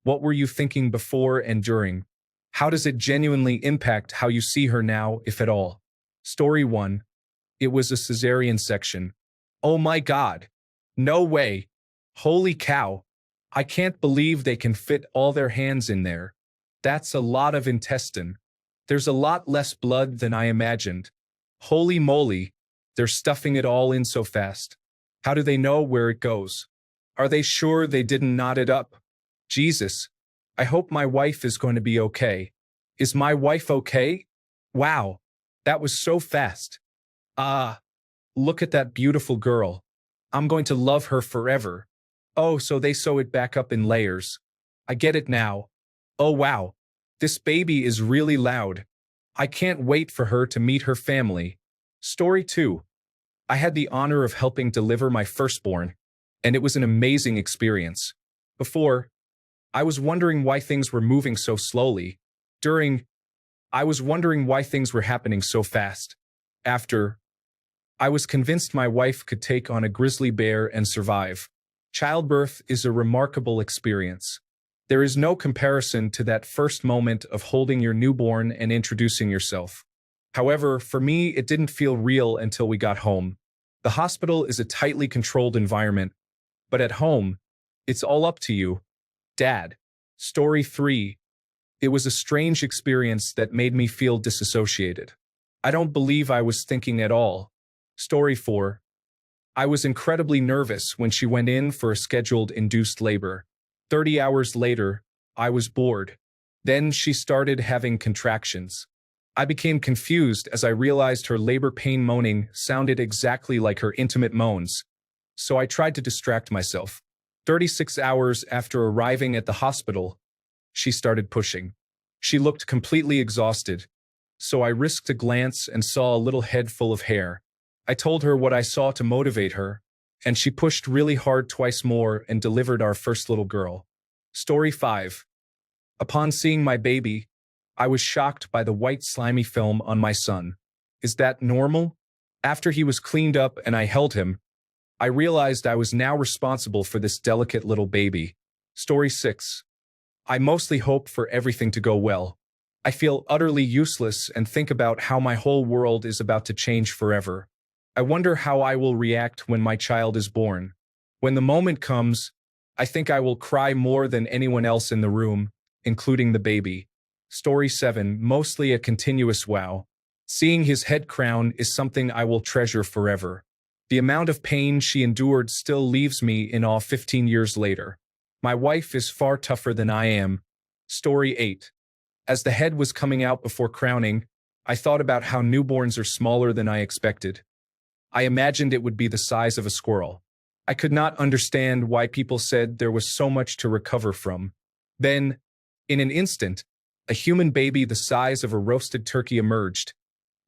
What were you thinking before and during? How does it genuinely impact how you see her now, if at all? Story 1. It was a cesarean section. Oh my God. No way. Holy cow. I can't believe they can fit all their hands in there. That's a lot of intestine. There's a lot less blood than I imagined. Holy moly. They're stuffing it all in so fast. How do they know where it goes? Are they sure they didn't knot it up? Jesus. I hope my wife is going to be okay. Is my wife okay? Wow. That was so fast. Ah. Look at that beautiful girl. I'm going to love her forever. Oh, so they sew it back up in layers. I get it now. Oh wow. This baby is really loud. I can't wait for her to meet her family. Story 2. I had the honor of helping deliver my firstborn, and it was an amazing experience. Before, I was wondering why things were moving so slowly. During, I was wondering why things were happening so fast. After, I was convinced my wife could take on a grizzly bear and survive. Childbirth is a remarkable experience. There is no comparison to that first moment of holding your newborn and introducing yourself. However, for me, it didn't feel real until we got home. The hospital is a tightly controlled environment, but at home, it's all up to you. Dad. Story 3. It was a strange experience that made me feel disassociated. I don't believe I was thinking at all. Story 4. I was incredibly nervous when she went in for a scheduled induced labor. 30 hours later, I was bored. Then she started having contractions. I became confused as I realized her labor pain moaning sounded exactly like her intimate moans. So I tried to distract myself. 36 hours after arriving at the hospital, she started pushing. She looked completely exhausted, so I risked a glance and saw a little head full of hair. I told her what I saw to motivate her, and she pushed really hard twice more and delivered our first little girl. Story 5. Upon seeing my baby, I was shocked by the white slimy film on my son. Is that normal? After he was cleaned up and I held him, I realized I was now responsible for this delicate little baby. Story 6. I mostly hope for everything to go well. I feel utterly useless and think about how my whole world is about to change forever. I wonder how I will react when my child is born. When the moment comes, I think I will cry more than anyone else in the room, including the baby. Story 7. Mostly a continuous wow. Seeing his head crown is something I will treasure forever. The amount of pain she endured still leaves me in awe 15 years later. My wife is far tougher than I am. Story 8. As the head was coming out before crowning, I thought about how newborns are smaller than I expected. I imagined it would be the size of a squirrel. I could not understand why people said there was so much to recover from. Then, in an instant, a human baby the size of a roasted turkey emerged,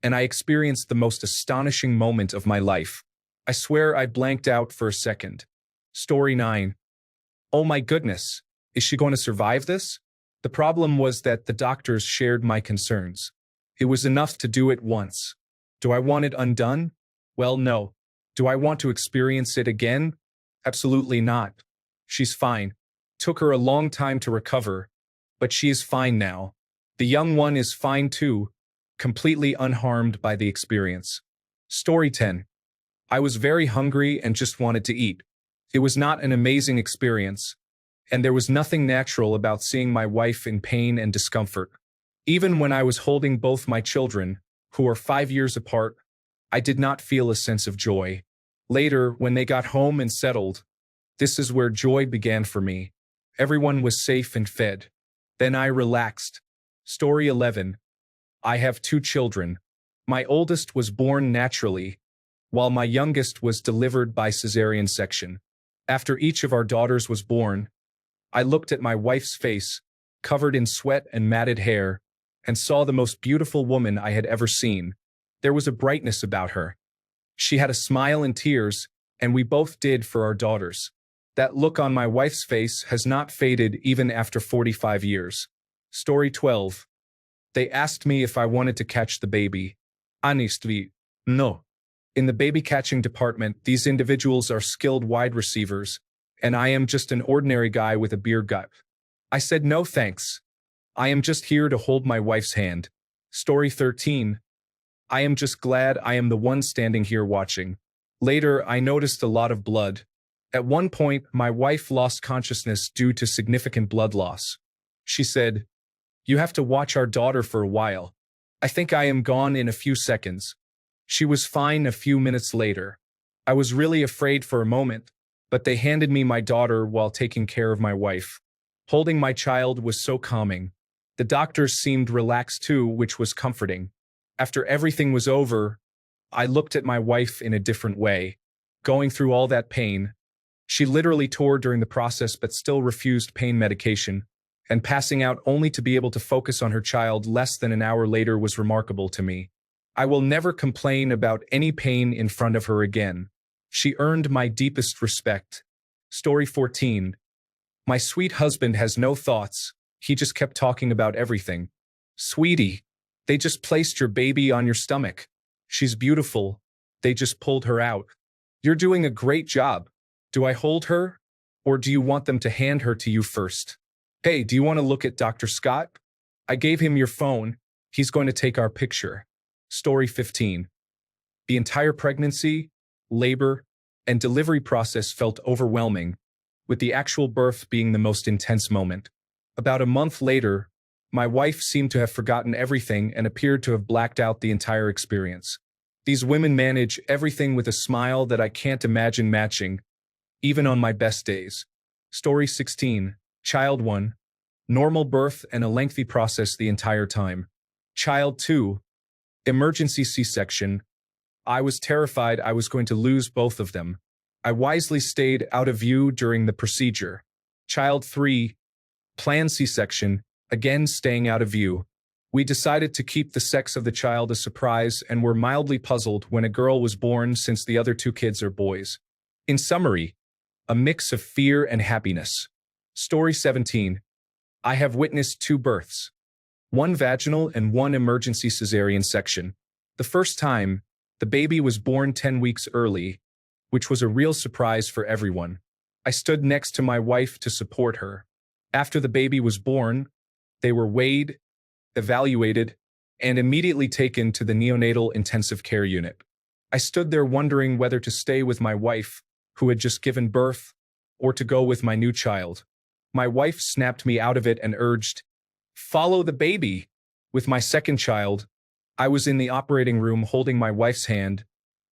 and I experienced the most astonishing moment of my life. I swear I blanked out for a second. Story 9. Oh my goodness, is she going to survive this? The problem was that the doctors shared my concerns. It was enough to do it once. Do I want it undone? Well, no. Do I want to experience it again? Absolutely not. She's fine. Took her a long time to recover, but she is fine now. The young one is fine too, completely unharmed by the experience. Story 10. I was very hungry and just wanted to eat. It was not an amazing experience, and there was nothing natural about seeing my wife in pain and discomfort. Even when I was holding both my children, who are 5 years apart, I did not feel a sense of joy. Later, when they got home and settled, this is where joy began for me. Everyone was safe and fed. Then I relaxed. Story 11. I have 2 children. My oldest was born naturally, while my youngest was delivered by cesarean section. After each of our daughters was born, I looked at my wife's face, covered in sweat and matted hair, and saw the most beautiful woman I had ever seen. There was a brightness about her. She had a smile and tears, and we both did for our daughters. That look on my wife's face has not faded even after 45 years. Story 12. They asked me if I wanted to catch the baby. Honestly, no. In the baby catching department, these individuals are skilled wide receivers, and I am just an ordinary guy with a beer gut. I said no thanks. I am just here to hold my wife's hand. Story 13. I am just glad I am the one standing here watching. Later, I noticed a lot of blood. At one point, my wife lost consciousness due to significant blood loss. She said, "You have to watch our daughter for a while. I think I am gone in a few seconds." She was fine a few minutes later. I was really afraid for a moment, but they handed me my daughter while taking care of my wife. Holding my child was so calming. The doctors seemed relaxed too, which was comforting. After everything was over, I looked at my wife in a different way. Going through all that pain, she literally tore during the process but still refused pain medication, and passing out only to be able to focus on her child less than an hour later was remarkable to me. I will never complain about any pain in front of her again. She earned my deepest respect. Story 14. My sweet husband has no thoughts. He just kept talking about everything. "Sweetie, they just placed your baby on your stomach. She's beautiful. They just pulled her out. You're doing a great job. Do I hold her? Or do you want them to hand her to you first? Hey, do you want to look at Dr. Scott? I gave him your phone. He's going to take our picture." Story 15. The entire pregnancy, labor, and delivery process felt overwhelming, with the actual birth being the most intense moment. About a month later, my wife seemed to have forgotten everything and appeared to have blacked out the entire experience. These women manage everything with a smile that I can't imagine matching, even on my best days. Story 16. Child 1. Normal birth and a lengthy process the entire time. Child 2. Emergency C-section. I was terrified I was going to lose both of them. I wisely stayed out of view during the procedure. Child 3. Planned C-section, again staying out of view. We decided to keep the sex of the child a surprise and were mildly puzzled when a girl was born since the other two kids are boys. In summary, a mix of fear and happiness. Story 17. I have witnessed 2 births. 1 vaginal and 1 emergency cesarean section. The first time, the baby was born 10 weeks early, which was a real surprise for everyone. I stood next to my wife to support her. After the baby was born, they were weighed, evaluated, and immediately taken to the neonatal intensive care unit. I stood there wondering whether to stay with my wife, who had just given birth, or to go with my new child. My wife snapped me out of it and urged, "Follow the baby." With my second child, I was in the operating room holding my wife's hand,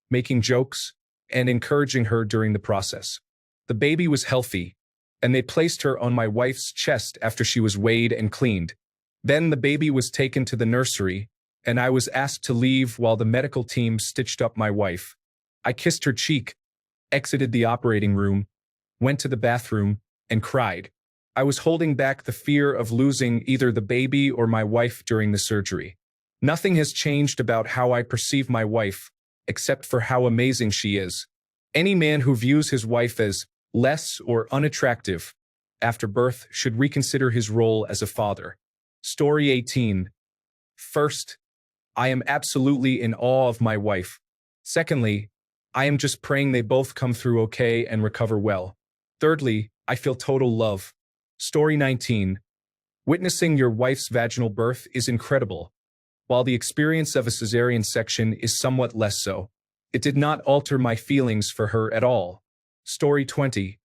making jokes, and encouraging her during the process. The baby was healthy, and they placed her on my wife's chest after she was weighed and cleaned. Then the baby was taken to the nursery, and I was asked to leave while the medical team stitched up my wife. I kissed her cheek, exited the operating room, went to the bathroom, and cried. I was holding back the fear of losing either the baby or my wife during the surgery. Nothing has changed about how I perceive my wife, except for how amazing she is. Any man who views his wife as less or unattractive after birth should reconsider his role as a father. Story 18. First, I am absolutely in awe of my wife. Secondly, I am just praying they both come through okay and recover well. Thirdly, I feel total love. Story 19. Witnessing your wife's vaginal birth is incredible, while the experience of a cesarean section is somewhat less so. It did not alter my feelings for her at all. Story 20.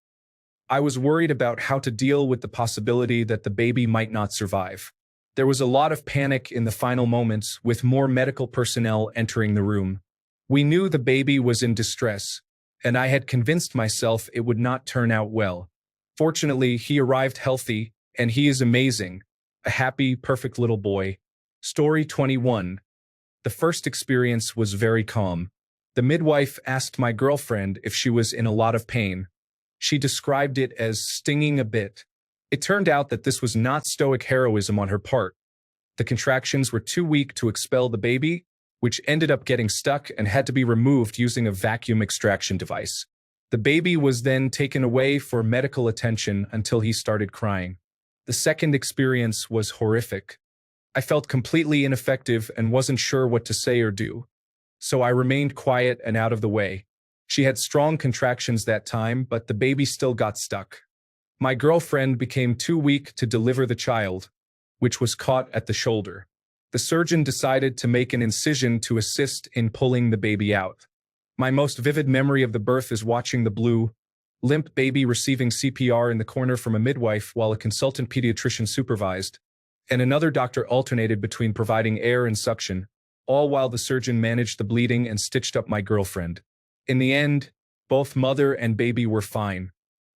I was worried about how to deal with the possibility that the baby might not survive. There was a lot of panic in the final moments, with more medical personnel entering the room. We knew the baby was in distress, and I had convinced myself it would not turn out well. Fortunately, he arrived healthy, and he is amazing. A happy, perfect little boy. Story 21. The first experience was very calm. The midwife asked my girlfriend if she was in a lot of pain. She described it as stinging a bit. It turned out that this was not stoic heroism on her part. The contractions were too weak to expel the baby, which ended up getting stuck and had to be removed using a vacuum extraction device. The baby was then taken away for medical attention until he started crying. The second experience was horrific. I felt completely ineffective and wasn't sure what to say or do, so I remained quiet and out of the way. She had strong contractions that time, but the baby still got stuck. My girlfriend became too weak to deliver the child, which was caught at the shoulder. The surgeon decided to make an incision to assist in pulling the baby out. My most vivid memory of the birth is watching the blue, limp baby receiving CPR in the corner from a midwife while a consultant pediatrician supervised, and another doctor alternated between providing air and suction, all while the surgeon managed the bleeding and stitched up my girlfriend. In the end, both mother and baby were fine.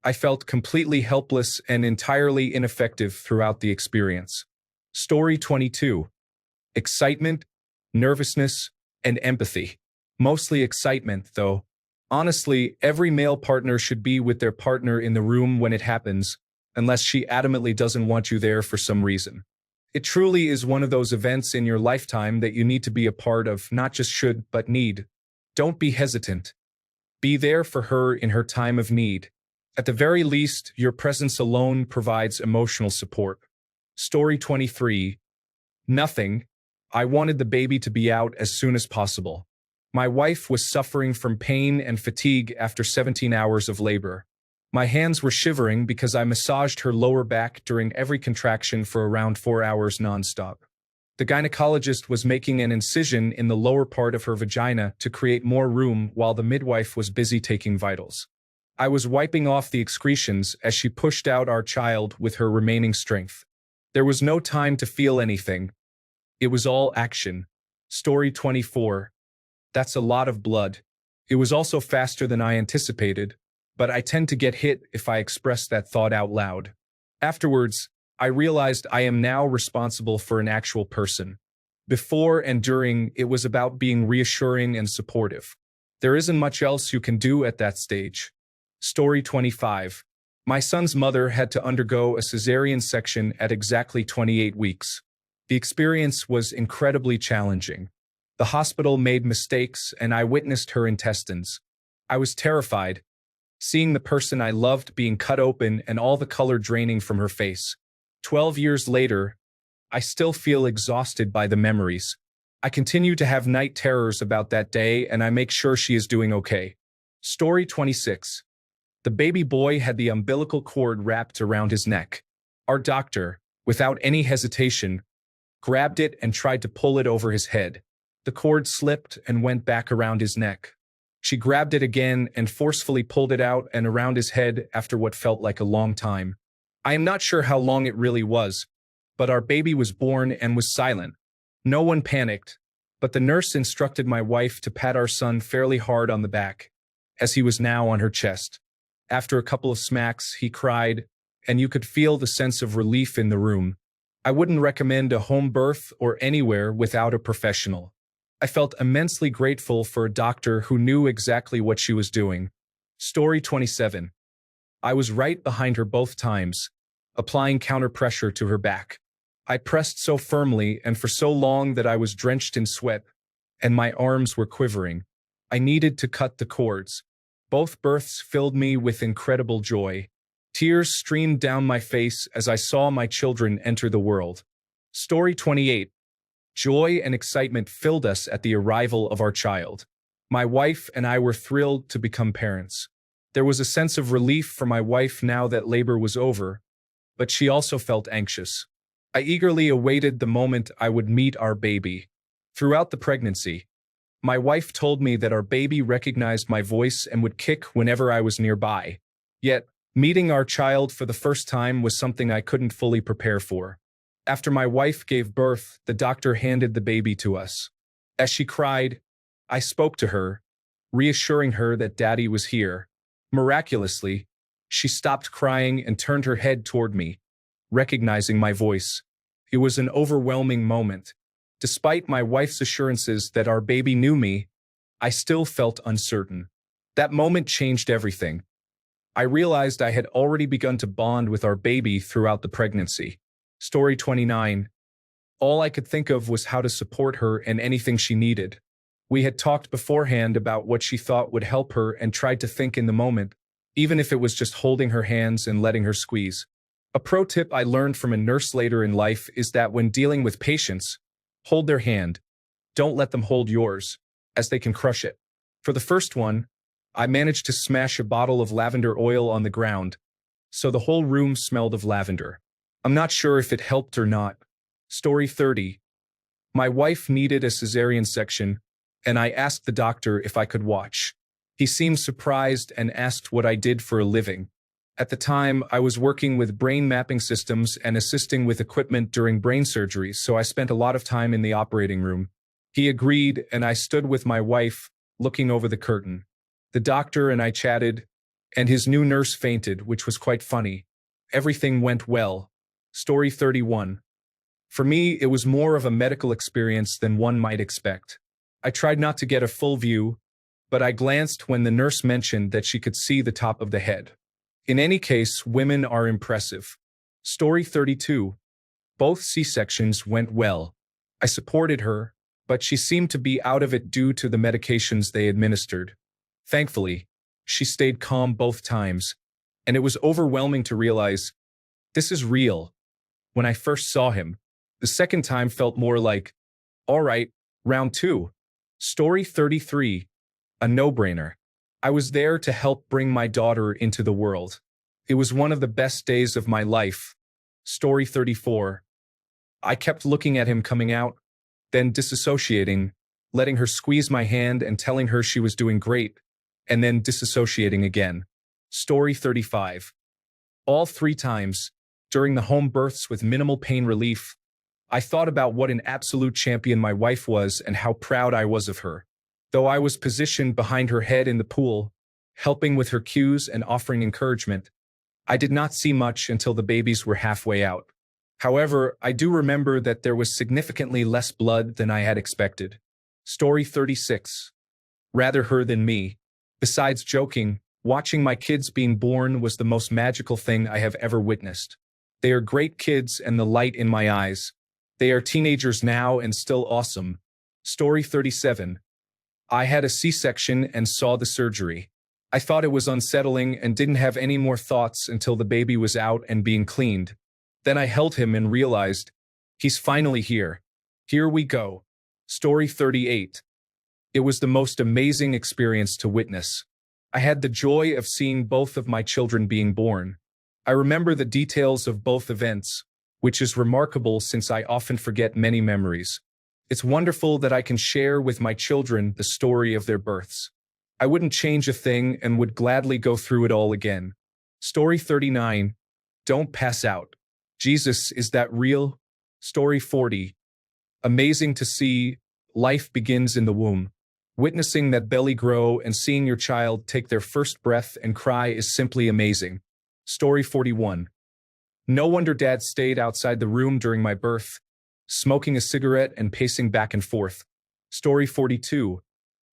I felt completely helpless and entirely ineffective throughout the experience. Story 22. Excitement, nervousness, and empathy. Mostly excitement, though. Honestly, every male partner should be with their partner in the room when it happens, unless she adamantly doesn't want you there for some reason. It truly is one of those events in your lifetime that you need to be a part of, not just should, but need. Don't be hesitant. Be there for her in her time of need. At the very least, your presence alone provides emotional support. Story 23. Nothing. I wanted the baby to be out as soon as possible. My wife was suffering from pain and fatigue after 17 hours of labor. My hands were shivering because I massaged her lower back during every contraction for around 4 hours nonstop. The gynecologist was making an incision in the lower part of her vagina to create more room while the midwife was busy taking vitals. I was wiping off the excretions as she pushed out our child with her remaining strength. There was no time to feel anything. It was all action. Story 24. That's a lot of blood. It was also faster than I anticipated, but I tend to get hit if I express that thought out loud. Afterwards, I realized I am now responsible for an actual person. Before and during, it was about being reassuring and supportive. There isn't much else you can do at that stage. Story 25. My son's mother had to undergo a cesarean section at exactly 28 weeks. The experience was incredibly challenging. The hospital made mistakes and I witnessed her intestines. I was terrified, seeing the person I loved being cut open and all the color draining from her face. 12 years later, I still feel exhausted by the memories. I continue to have night terrors about that day and I make sure she is doing okay. Story 26. The baby boy had the umbilical cord wrapped around his neck. Our doctor, without any hesitation, grabbed it and tried to pull it over his head. The cord slipped and went back around his neck. She grabbed it again and forcefully pulled it out and around his head after what felt like a long time. I am not sure how long it really was, but our baby was born and was silent. No one panicked, but the nurse instructed my wife to pat our son fairly hard on the back, as he was now on her chest. After a couple of smacks, he cried, and you could feel the sense of relief in the room. I wouldn't recommend a home birth or anywhere without a professional. I felt immensely grateful for a doctor who knew exactly what she was doing. Story 27. I was right behind her both times, applying counter pressure to her back. I pressed so firmly and for so long that I was drenched in sweat, and my arms were quivering. I needed to cut the cords. Both births filled me with incredible joy. Tears streamed down my face as I saw my children enter the world. Story 28. Joy and excitement filled us at the arrival of our child. My wife and I were thrilled to become parents. There was a sense of relief for my wife now that labor was over, but she also felt anxious. I eagerly awaited the moment I would meet our baby. Throughout the pregnancy, my wife told me that our baby recognized my voice and would kick whenever I was nearby. Yet, meeting our child for the first time was something I couldn't fully prepare for. After my wife gave birth, the doctor handed the baby to us. As she cried, I spoke to her, reassuring her that Daddy was here. Miraculously, she stopped crying and turned her head toward me, recognizing my voice. It was an overwhelming moment. Despite my wife's assurances that our baby knew me, I still felt uncertain. That moment changed everything. I realized I had already begun to bond with our baby throughout the pregnancy. Story 29. All I could think of was how to support her and anything she needed. We had talked beforehand about what she thought would help her and tried to think in the moment, even if it was just holding her hands and letting her squeeze. A pro tip I learned from a nurse later in life is that when dealing with patients, hold their hand. Don't let them hold yours, as they can crush it. For the first one, I managed to smash a bottle of lavender oil on the ground, so the whole room smelled of lavender. I'm not sure if it helped or not. Story 30. My wife needed a cesarean section, and I asked the doctor if I could watch. He seemed surprised and asked what I did for a living. At the time, I was working with brain mapping systems and assisting with equipment during brain surgery, so I spent a lot of time in the operating room. He agreed, and I stood with my wife, looking over the curtain. The doctor and I chatted, and his new nurse fainted, which was quite funny. Everything went well. Story 31. For me, it was more of a medical experience than one might expect. I tried not to get a full view, but I glanced when the nurse mentioned that she could see the top of the head. In any case, women are impressive. Story 32. Both C-sections went well. I supported her, but she seemed to be out of it due to the medications they administered. Thankfully, she stayed calm both times, and it was overwhelming to realize, this is real. When I first saw him, the second time felt more like, all right, round 2. Story 33. A no-brainer. I was there to help bring my daughter into the world. It was one of the best days of my life. Story 34. I kept looking at him coming out, then disassociating, letting her squeeze my hand and telling her she was doing great, and then disassociating again. Story 35. All 3 times, during the home births with minimal pain relief, I thought about what an absolute champion my wife was and how proud I was of her. Though I was positioned behind her head in the pool, helping with her cues and offering encouragement, I did not see much until the babies were halfway out. However, I do remember that there was significantly less blood than I had expected. Story 36. Rather her than me. Besides joking, watching my kids being born was the most magical thing I have ever witnessed. They are great kids and the light in my eyes. They are teenagers now and still awesome. Story 37. I had a C-section and saw the surgery. I thought it was unsettling and didn't have any more thoughts until the baby was out and being cleaned. Then I held him and realized, he's finally here. Here we go. Story 38. It was the most amazing experience to witness. I had the joy of seeing both of my children being born. I remember the details of both events, which is remarkable since I often forget many memories. It's wonderful that I can share with my children the story of their births. I wouldn't change a thing and would gladly go through it all again. Story 39. Don't pass out. Jesus, is that real? Story 40. Amazing to see. Life begins in the womb. Witnessing that belly grow and seeing your child take their first breath and cry is simply amazing. Story 41. No wonder Dad stayed outside the room during my birth, smoking a cigarette and pacing back and forth. Story 42.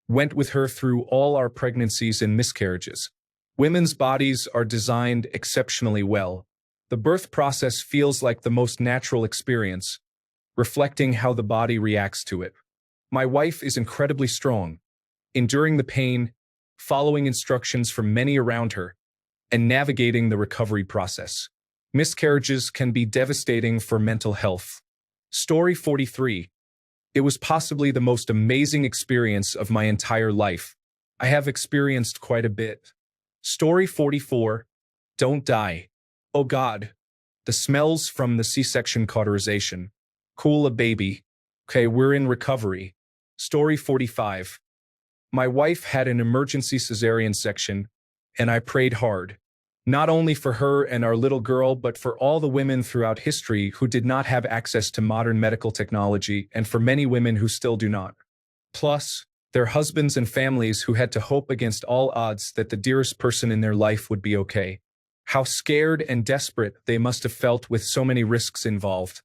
Went with her through all our pregnancies and miscarriages. Women's bodies are designed exceptionally well. The birth process feels like the most natural experience, reflecting how the body reacts to it. My wife is incredibly strong, enduring the pain, following instructions from many around her, and navigating the recovery process. Miscarriages can be devastating for mental health. Story 43. It was possibly the most amazing experience of my entire life. I have experienced quite a bit. Story 44. Don't die. Oh God. The smells from the C-section cauterization. Cool a baby. Okay, we're in recovery. Story 45. My wife had an emergency cesarean section, and I prayed hard. Not only for her and our little girl, but for all the women throughout history who did not have access to modern medical technology, and for many women who still do not. Plus, their husbands and families who had to hope against all odds that the dearest person in their life would be okay. How scared and desperate they must have felt with so many risks involved.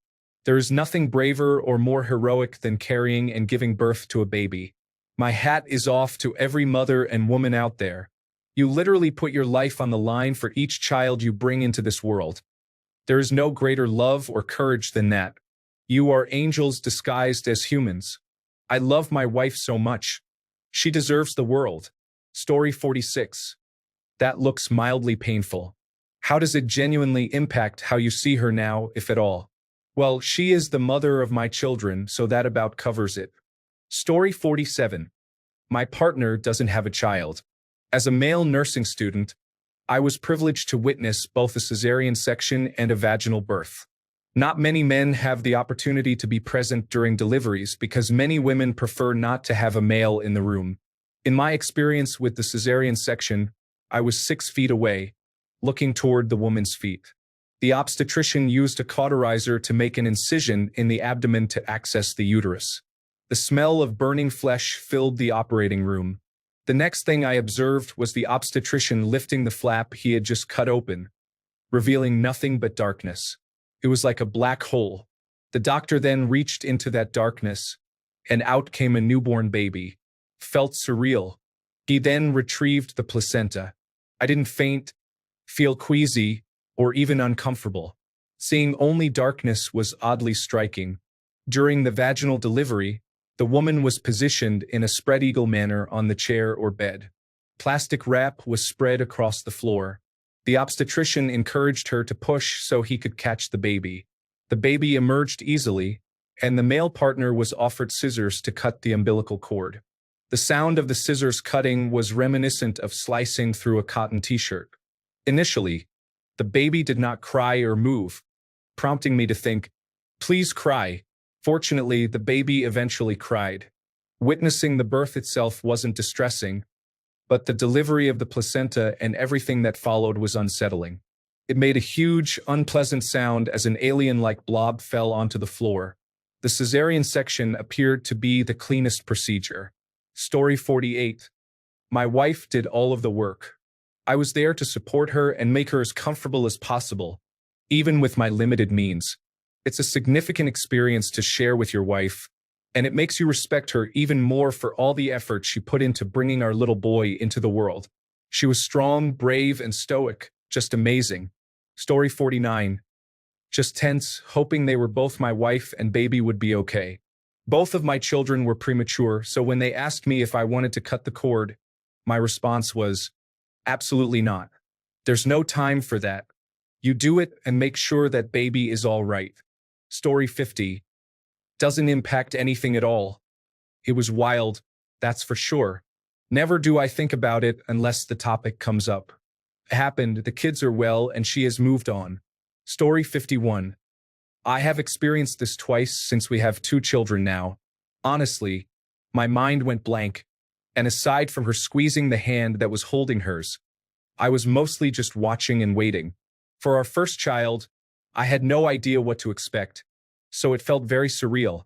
There is nothing braver or more heroic than carrying and giving birth to a baby. My hat is off to every mother and woman out there. You literally put your life on the line for each child you bring into this world. There is no greater love or courage than that. You are angels disguised as humans. I love my wife so much. She deserves the world. Story 46. That looks mildly painful. How does it genuinely impact how you see her now, if at all? Well, she is the mother of my children, so that about covers it. Story 47. My partner doesn't have a child. As a male nursing student, I was privileged to witness both a cesarean section and a vaginal birth. Not many men have the opportunity to be present during deliveries because many women prefer not to have a male in the room. In my experience with the cesarean section, I was 6 feet away, looking toward the woman's feet. The obstetrician used a cauterizer to make an incision in the abdomen to access the uterus. The smell of burning flesh filled the operating room. The next thing I observed was the obstetrician lifting the flap he had just cut open, revealing nothing but darkness. It was like a black hole. The doctor then reached into that darkness, and out came a newborn baby. Felt surreal. He then retrieved the placenta. I didn't faint, feel queasy, or even uncomfortable. Seeing only darkness was oddly striking. During the vaginal delivery, the woman was positioned in a spread eagle manner on the chair or bed. Plastic wrap was spread across the floor. The obstetrician encouraged her to push so he could catch the baby. The baby emerged easily, and the male partner was offered scissors to cut the umbilical cord. The sound of the scissors cutting was reminiscent of slicing through a cotton t-shirt. Initially, the baby did not cry or move, prompting me to think, "Please cry." Fortunately, the baby eventually cried. Witnessing the birth itself wasn't distressing, but the delivery of the placenta and everything that followed was unsettling. It made a huge, unpleasant sound as an alien-like blob fell onto the floor. The cesarean section appeared to be the cleanest procedure. Story 48. My wife did all of the work. I was there to support her and make her as comfortable as possible, even with my limited means. It's a significant experience to share with your wife, and it makes you respect her even more for all the effort she put into bringing our little boy into the world. She was strong, brave, and stoic, just amazing. Story 49. Just tense, hoping they were both my wife and baby would be okay. Both of my children were premature, so when they asked me if I wanted to cut the cord, my response was, absolutely not. There's no time for that. You do it and make sure that baby is all right. Story 50. Doesn't impact anything at all. It was wild, that's for sure. Never do I think about it unless the topic comes up. It happened, the kids are well, and she has moved on. Story 51. I have experienced this twice since we have 2 children now. Honestly, my mind went blank, and aside from her squeezing the hand that was holding hers, I was mostly just watching and waiting. For our first child, I had no idea what to expect, so it felt very surreal,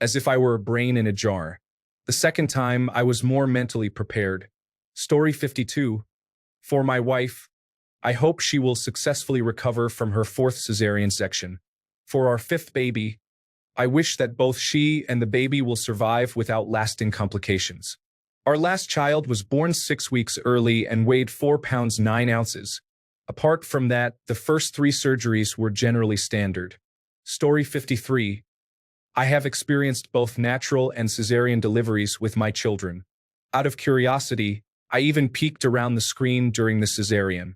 as if I were a brain in a jar. The second time, I was more mentally prepared. Story 52. For my wife, I hope she will successfully recover from her 4th cesarean section. For our 5th baby, I wish that both she and the baby will survive without lasting complications. Our last child was born 6 weeks early and weighed 4 pounds 9 ounces. Apart from that, the first 3 surgeries were generally standard. Story 53. I have experienced both natural and cesarean deliveries with my children. Out of curiosity, I even peeked around the screen during the cesarean.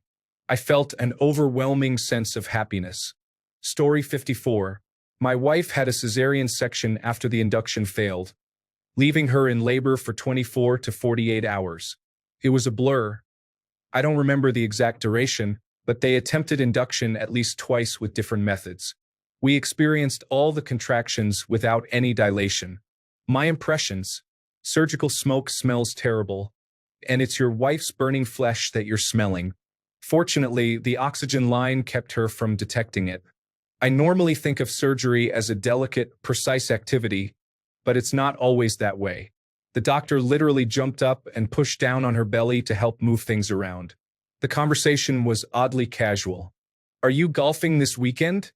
I felt an overwhelming sense of happiness. Story 54. My wife had a cesarean section after the induction failed, leaving her in labor for 24 to 48 hours. It was a blur. I don't remember the exact duration, but they attempted induction at least twice with different methods. We experienced all the contractions without any dilation. My impressions: surgical smoke smells terrible, and it's your wife's burning flesh that you're smelling. Fortunately, the oxygen line kept her from detecting it. I normally think of surgery as a delicate, precise activity, but it's not always that way. The doctor literally jumped up and pushed down on her belly to help move things around. The conversation was oddly casual. Are you golfing this weekend?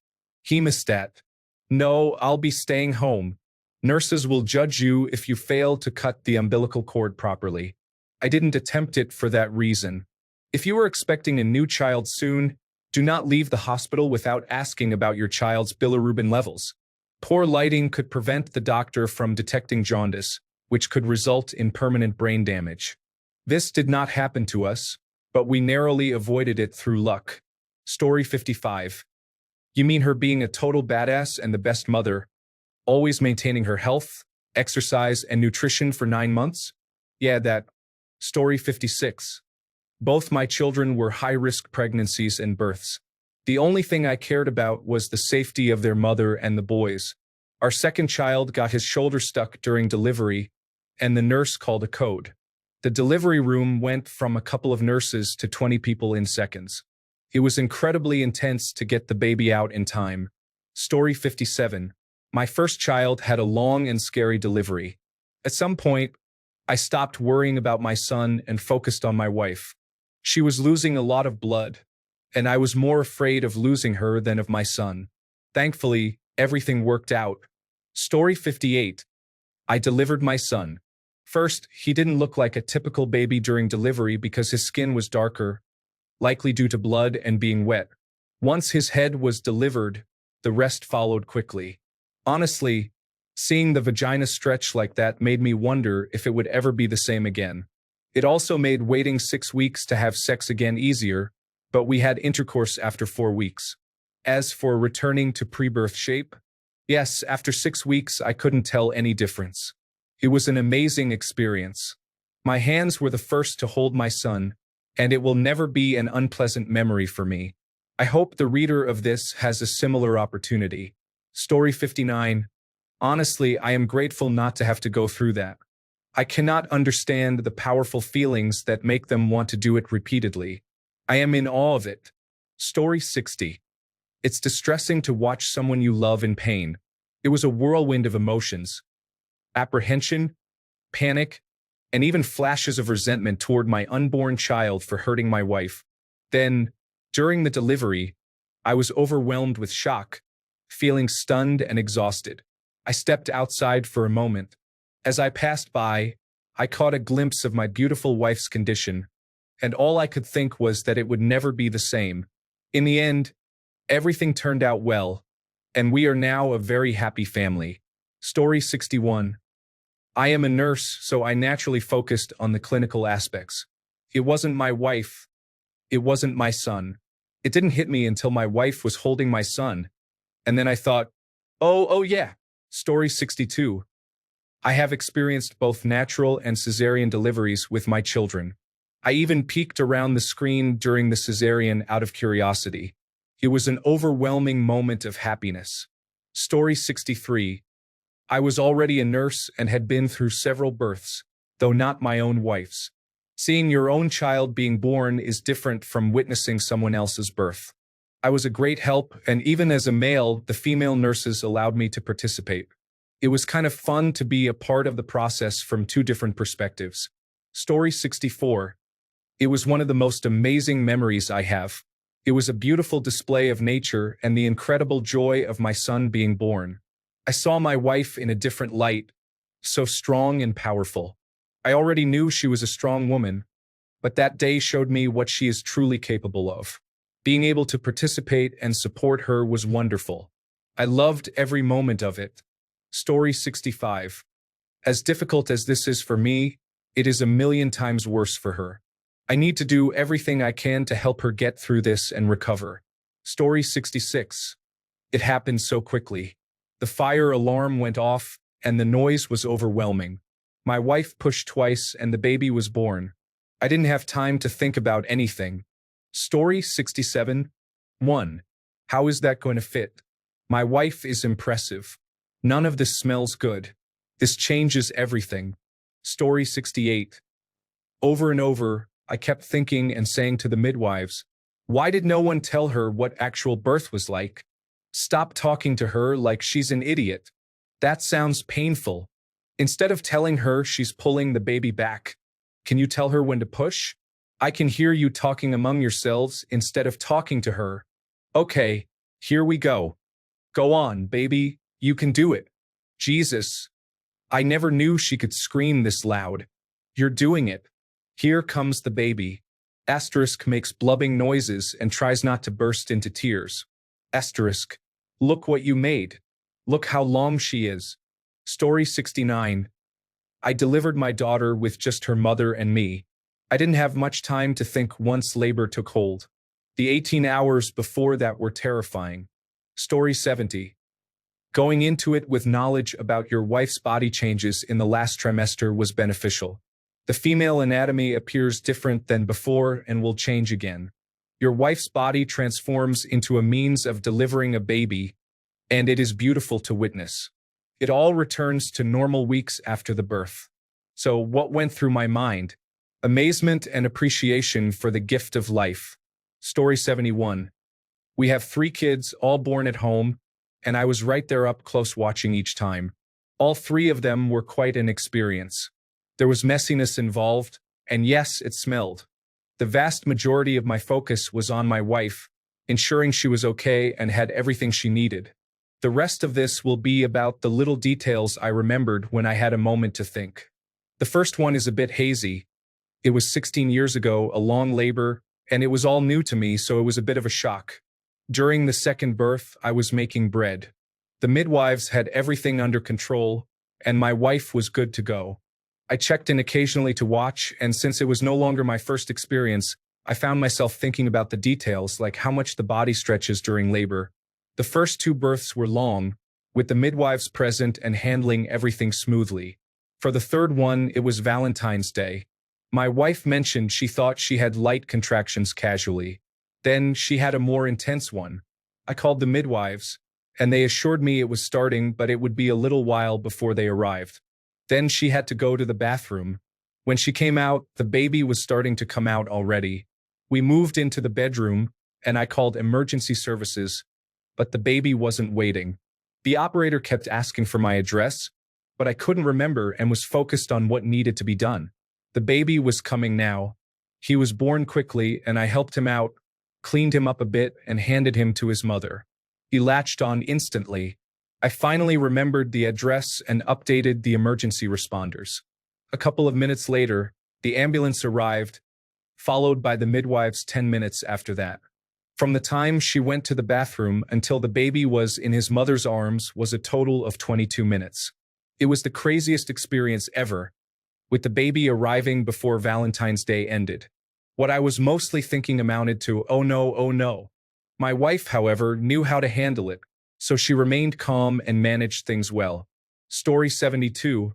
Hemostat. No, I'll be staying home. Nurses will judge you if you fail to cut the umbilical cord properly. I didn't attempt it for that reason. If you are expecting a new child soon, do not leave the hospital without asking about your child's bilirubin levels. Poor lighting could prevent the doctor from detecting jaundice, which could result in permanent brain damage. This did not happen to us, but we narrowly avoided it through luck. Story 55. You mean her being a total badass and the best mother, always maintaining her health, exercise, and nutrition for 9 months? Yeah, that. Story 56. Both my children were high-risk pregnancies and births. The only thing I cared about was the safety of their mother and the boys. Our second child got his shoulder stuck during delivery, and the nurse called a code. The delivery room went from a couple of nurses to 20 people in seconds. It was incredibly intense to get the baby out in time. Story 57. My first child had a long and scary delivery. At some point, I stopped worrying about my son and focused on my wife. She was losing a lot of blood, and I was more afraid of losing her than of my son. Thankfully, everything worked out. Story 58. I delivered my son. First, he didn't look like a typical baby during delivery because his skin was darker, likely due to blood and being wet. Once his head was delivered, the rest followed quickly. Honestly, seeing the vagina stretch like that made me wonder if it would ever be the same again. It also made waiting 6 weeks to have sex again easier, but we had intercourse after 4 weeks. As for returning to pre-birth shape, yes, after 6 weeks I couldn't tell any difference. It was an amazing experience. My hands were the first to hold my son, and it will never be an unpleasant memory for me. I hope the reader of this has a similar opportunity. Story 59. Honestly, I am grateful not to have to go through that. I cannot understand the powerful feelings that make them want to do it repeatedly. I am in awe of it. Story 60. It's distressing to watch someone you love in pain. It was a whirlwind of emotions. Apprehension, panic, and even flashes of resentment toward my unborn child for hurting my wife. Then, during the delivery, I was overwhelmed with shock, feeling stunned and exhausted. I stepped outside for a moment. As I passed by, I caught a glimpse of my beautiful wife's condition, and all I could think was that it would never be the same. In the end, everything turned out well, and we are now a very happy family. Story 61. I am a nurse, so I naturally focused on the clinical aspects. It wasn't my wife. It wasn't my son. It didn't hit me until my wife was holding my son, and then I thought, oh yeah. Story 62. I have experienced both natural and cesarean deliveries with my children. I even peeked around the screen during the cesarean out of curiosity. It was an overwhelming moment of happiness. Story 63. I was already a nurse and had been through several births, though not my own wife's. Seeing your own child being born is different from witnessing someone else's birth. I was a great help, and even as a male, the female nurses allowed me to participate. It was kind of fun to be a part of the process from 2 different perspectives. Story 64. It was one of the most amazing memories I have. It was a beautiful display of nature and the incredible joy of my son being born. I saw my wife in a different light, so strong and powerful. I already knew she was a strong woman, but that day showed me what she is truly capable of. Being able to participate and support her was wonderful. I loved every moment of it. Story 65. As difficult as this is for me, it is a million times worse for her. I need to do everything I can to help her get through this and recover. Story 66. It happened so quickly. The fire alarm went off, and the noise was overwhelming. My wife pushed twice, and the baby was born. I didn't have time to think about anything. Story 67. 1. How is that going to fit? My wife is impressive. None of this smells good. This changes everything. Story 68. Over and over, I kept thinking and saying to the midwives, why did no one tell her what actual birth was like? Stop talking to her like she's an idiot. That sounds painful. Instead of telling her she's pulling the baby back, can you tell her when to push? I can hear you talking among yourselves instead of talking to her. Okay, here we go. Go on, baby, you can do it. Jesus. I never knew she could scream this loud. You're doing it. Here comes the baby. Asterisk makes blubbing noises and tries not to burst into tears. Asterisk. Look what you made. Look how long she is. Story 69. I delivered my daughter with just her mother and me. I didn't have much time to think once labor took hold. The 18 hours before that were terrifying. Story 70. Going into it with knowledge about your wife's body changes in the last trimester was beneficial. The female anatomy appears different than before and will change again. Your wife's body transforms into a means of delivering a baby, and it is beautiful to witness. It all returns to normal weeks after the birth. So what went through my mind? Amazement and appreciation for the gift of life. Story 71. We have 3 kids, all born at home, and I was right there up close watching each time. All 3 of them were quite an experience. There was messiness involved, and yes, it smelled. The vast majority of my focus was on my wife, ensuring she was okay and had everything she needed. The rest of this will be about the little details I remembered when I had a moment to think. The first one is a bit hazy. It was 16 years ago, a long labor, and it was all new to me, so it was a bit of a shock. During the second birth, I was making bread. The midwives had everything under control, and my wife was good to go. I checked in occasionally to watch, and since it was no longer my first experience, I found myself thinking about the details, like how much the body stretches during labor. The first 2 births were long, with the midwives present and handling everything smoothly. For the third one, it was Valentine's Day. My wife mentioned she thought she had light contractions casually. Then she had a more intense one. I called the midwives, and they assured me it was starting, but it would be a little while before they arrived. Then she had to go to the bathroom. When she came out, the baby was starting to come out already. We moved into the bedroom, and I called emergency services, but the baby wasn't waiting. The operator kept asking for my address, but I couldn't remember and was focused on what needed to be done. The baby was coming now. He was born quickly, and I helped him out, cleaned him up a bit, and handed him to his mother. He latched on instantly. I finally remembered the address and updated the emergency responders. A couple of minutes later, the ambulance arrived, followed by the midwives 10 minutes after that. From the time she went to the bathroom until the baby was in his mother's arms was a total of 22 minutes. It was the craziest experience ever, with the baby arriving before Valentine's Day ended. What I was mostly thinking amounted to, oh no, oh no. My wife, however, knew how to handle it, so she remained calm and managed things well. Story 72.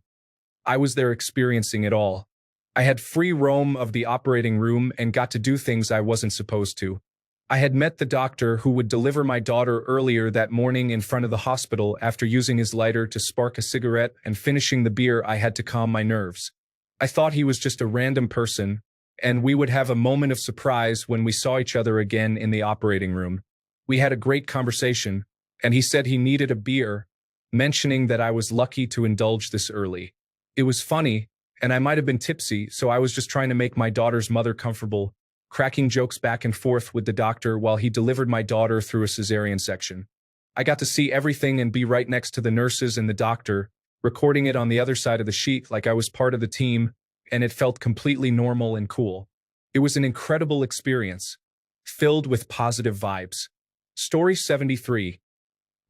I was there experiencing it all. I had free roam of the operating room and got to do things I wasn't supposed to. I had met the doctor who would deliver my daughter earlier that morning in front of the hospital after using his lighter to spark a cigarette and finishing the beer I had to calm my nerves. I thought he was just a random person, and we would have a moment of surprise when we saw each other again in the operating room. We had a great conversation, and he said he needed a beer, mentioning that I was lucky to indulge this early. It was funny, and I might have been tipsy, so I was just trying to make my daughter's mother comfortable, cracking jokes back and forth with the doctor while he delivered my daughter through a cesarean section. I got to see everything and be right next to the nurses and the doctor, recording it on the other side of the sheet like I was part of the team, and it felt completely normal and cool. It was an incredible experience, filled with positive vibes. Story 73.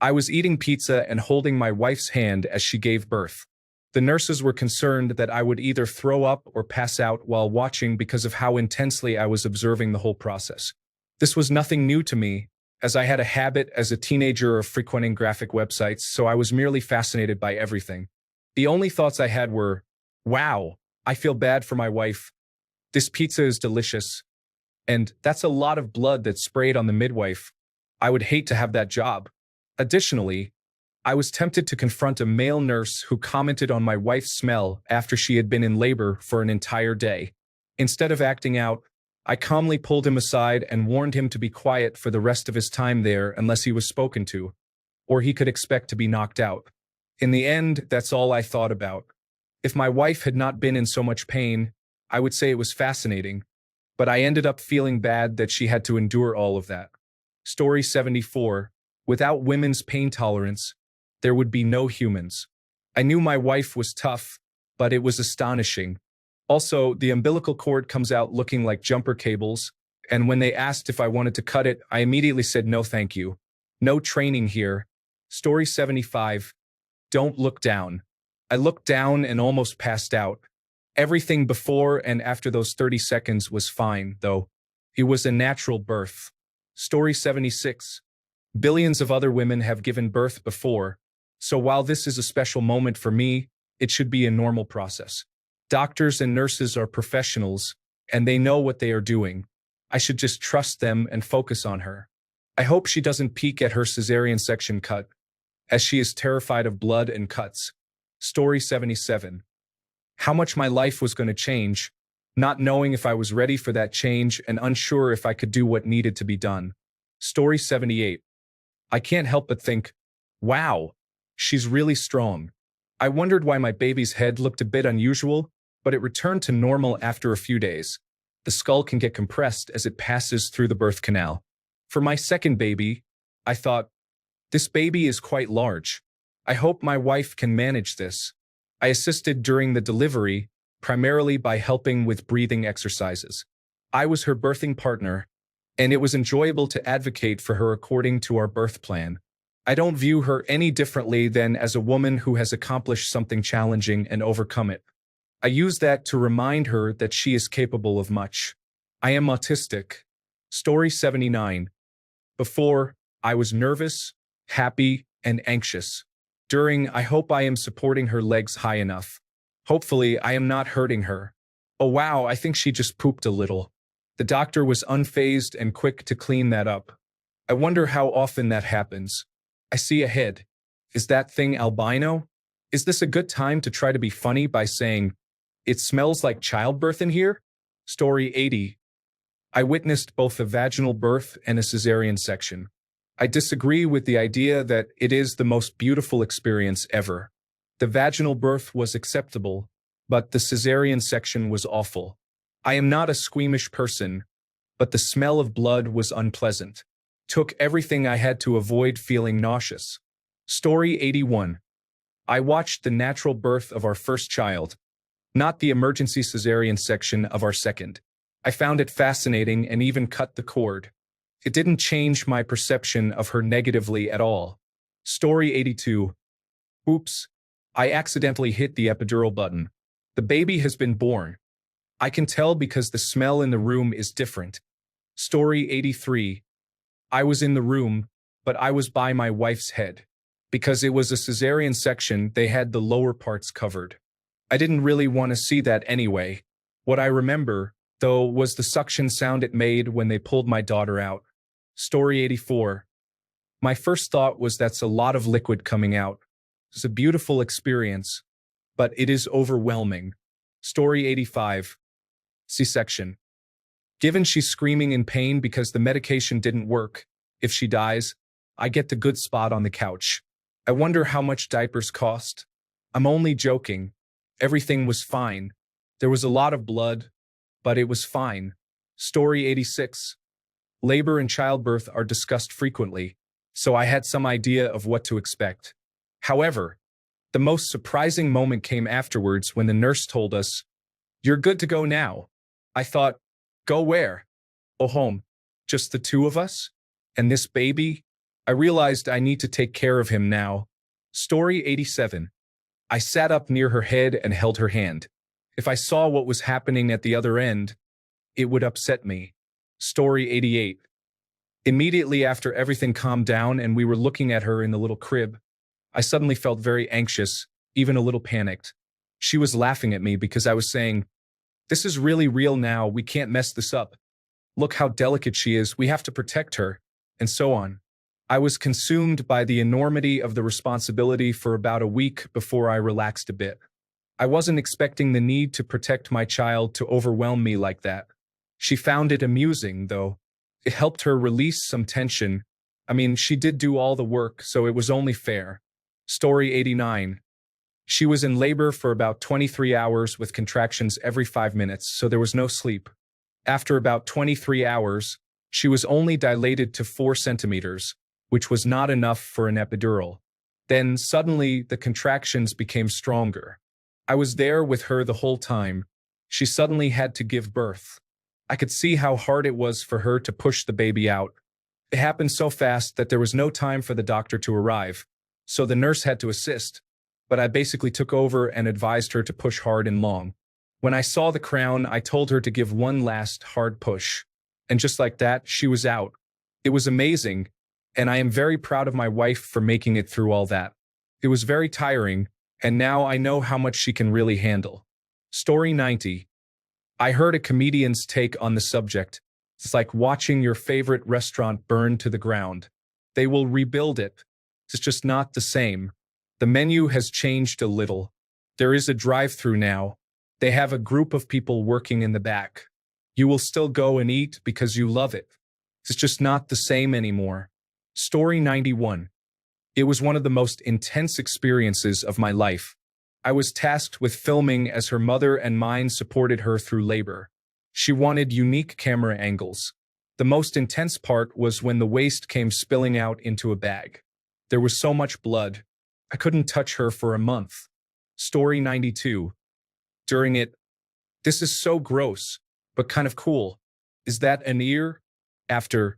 I was eating pizza and holding my wife's hand as she gave birth. The nurses were concerned that I would either throw up or pass out while watching because of how intensely I was observing the whole process. This was nothing new to me, as I had a habit as a teenager of frequenting graphic websites, so I was merely fascinated by everything. The only thoughts I had were, wow, I feel bad for my wife. This pizza is delicious. And that's a lot of blood that's sprayed on the midwife. I would hate to have that job. Additionally, I was tempted to confront a male nurse who commented on my wife's smell after she had been in labor for an entire day. Instead of acting out, I calmly pulled him aside and warned him to be quiet for the rest of his time there unless he was spoken to, or he could expect to be knocked out. In the end, that's all I thought about. If my wife had not been in so much pain, I would say it was fascinating, but I ended up feeling bad that she had to endure all of that. Story 74. Without women's pain tolerance, there would be no humans. I knew my wife was tough, but it was astonishing. Also, the umbilical cord comes out looking like jumper cables, and when they asked if I wanted to cut it, I immediately said no thank you. No training here. Story 75. Don't look down. I looked down and almost passed out. Everything before and after those 30 seconds was fine, though. It was a natural birth. Story 76. Billions of other women have given birth before, so while this is a special moment for me, it should be a normal process. Doctors and nurses are professionals, and they know what they are doing. I should just trust them and focus on her. I hope she doesn't peek at her cesarean section cut, as she is terrified of blood and cuts. Story 77. How much my life was going to change, not knowing if I was ready for that change and unsure if I could do what needed to be done. Story 78. I can't help but think, wow, she's really strong. I wondered why my baby's head looked a bit unusual, but it returned to normal after a few days. The skull can get compressed as it passes through the birth canal. For my second baby, I thought, this baby is quite large. I hope my wife can manage this. I assisted during the delivery, primarily by helping with breathing exercises. I was her birthing partner, and it was enjoyable to advocate for her according to our birth plan. I don't view her any differently than as a woman who has accomplished something challenging and overcome it. I use that to remind her that she is capable of much. I am autistic. Story 79. Before, I was nervous, happy, and anxious. During, I hope I am supporting her legs high enough. Hopefully, I am not hurting her. Oh wow, I think she just pooped a little. The doctor was unfazed and quick to clean that up. I wonder how often that happens. I see a head. Is that thing albino? Is this a good time to try to be funny by saying, it smells like childbirth in here? Story 80. I witnessed both a vaginal birth and a cesarean section. I disagree with the idea that it is the most beautiful experience ever. The vaginal birth was acceptable, but the cesarean section was awful. I am not a squeamish person, but the smell of blood was unpleasant. Took everything I had to avoid feeling nauseous. Story 81. I watched the natural birth of our first child, not the emergency cesarean section of our second. I found it fascinating and even cut the cord. It didn't change my perception of her negatively at all. Story 82. Oops. I accidentally hit the epidural button. The baby has been born. I can tell because the smell in the room is different. Story 83. I was in the room, but I was by my wife's head. Because it was a cesarean section, they had the lower parts covered. I didn't really want to see that anyway. What I remember, though, was the suction sound it made when they pulled my daughter out. Story 84. My first thought was that's a lot of liquid coming out. It's a beautiful experience, but it is overwhelming. Story 85. C-section. Given she's screaming in pain because the medication didn't work, if she dies, I get the good spot on the couch. I wonder how much diapers cost. I'm only joking. Everything was fine. There was a lot of blood, but it was fine. Story 86. Labor and childbirth are discussed frequently, so I had some idea of what to expect. However, the most surprising moment came afterwards when the nurse told us, "You're good to go now." I thought, go where? Oh, home. Just the two of us? And this baby? I realized I need to take care of him now. Story 87. I sat up near her head and held her hand. If I saw what was happening at the other end, it would upset me. Story 88. Immediately after everything calmed down and we were looking at her in the little crib, I suddenly felt very anxious, even a little panicked. She was laughing at me because I was saying, "This is really real now, we can't mess this up. Look how delicate she is, we have to protect her," and so on. I was consumed by the enormity of the responsibility for about a week before I relaxed a bit. I wasn't expecting the need to protect my child to overwhelm me like that. She found it amusing, though. It helped her release some tension. I mean, she did do all the work, so it was only fair. Story 89. She was in labor for about 23 hours with contractions every 5 minutes, so there was no sleep. After about 23 hours, she was only dilated to 4 centimeters, which was not enough for an epidural. Then suddenly the contractions became stronger. I was there with her the whole time. She suddenly had to give birth. I could see how hard it was for her to push the baby out. It happened so fast that there was no time for the doctor to arrive, so the nurse had to assist, but I basically took over and advised her to push hard and long. When I saw the crown, I told her to give one last hard push, and just like that, she was out. It was amazing, and I am very proud of my wife for making it through all that. It was very tiring, and now I know how much she can really handle. Story 90. I heard a comedian's take on the subject. It's like watching your favorite restaurant burn to the ground. They will rebuild it. It's just not the same. The menu has changed a little. There is a drive-through now. They have a group of people working in the back. You will still go and eat because you love it. It's just not the same anymore. Story 91. It was one of the most intense experiences of my life. I was tasked with filming as her mother and mine supported her through labor. She wanted unique camera angles. The most intense part was when the waste came spilling out into a bag. There was so much blood. I couldn't touch her for a month. Story 92. During it, this is so gross, but kind of cool. Is that an ear? After,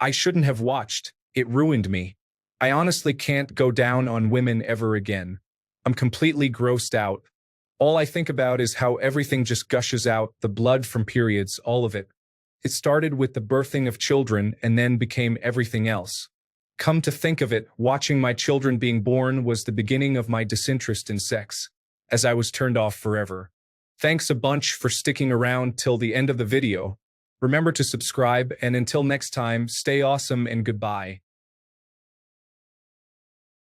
I shouldn't have watched. It ruined me. I honestly can't go down on women ever again. I'm completely grossed out. All I think about is how everything just gushes out, the blood from periods, all of it. It started with the birthing of children and then became everything else. Come to think of it, watching my children being born was the beginning of my disinterest in sex, as I was turned off forever. Thanks a bunch for sticking around till the end of the video. Remember to subscribe, and until next time, stay awesome and goodbye.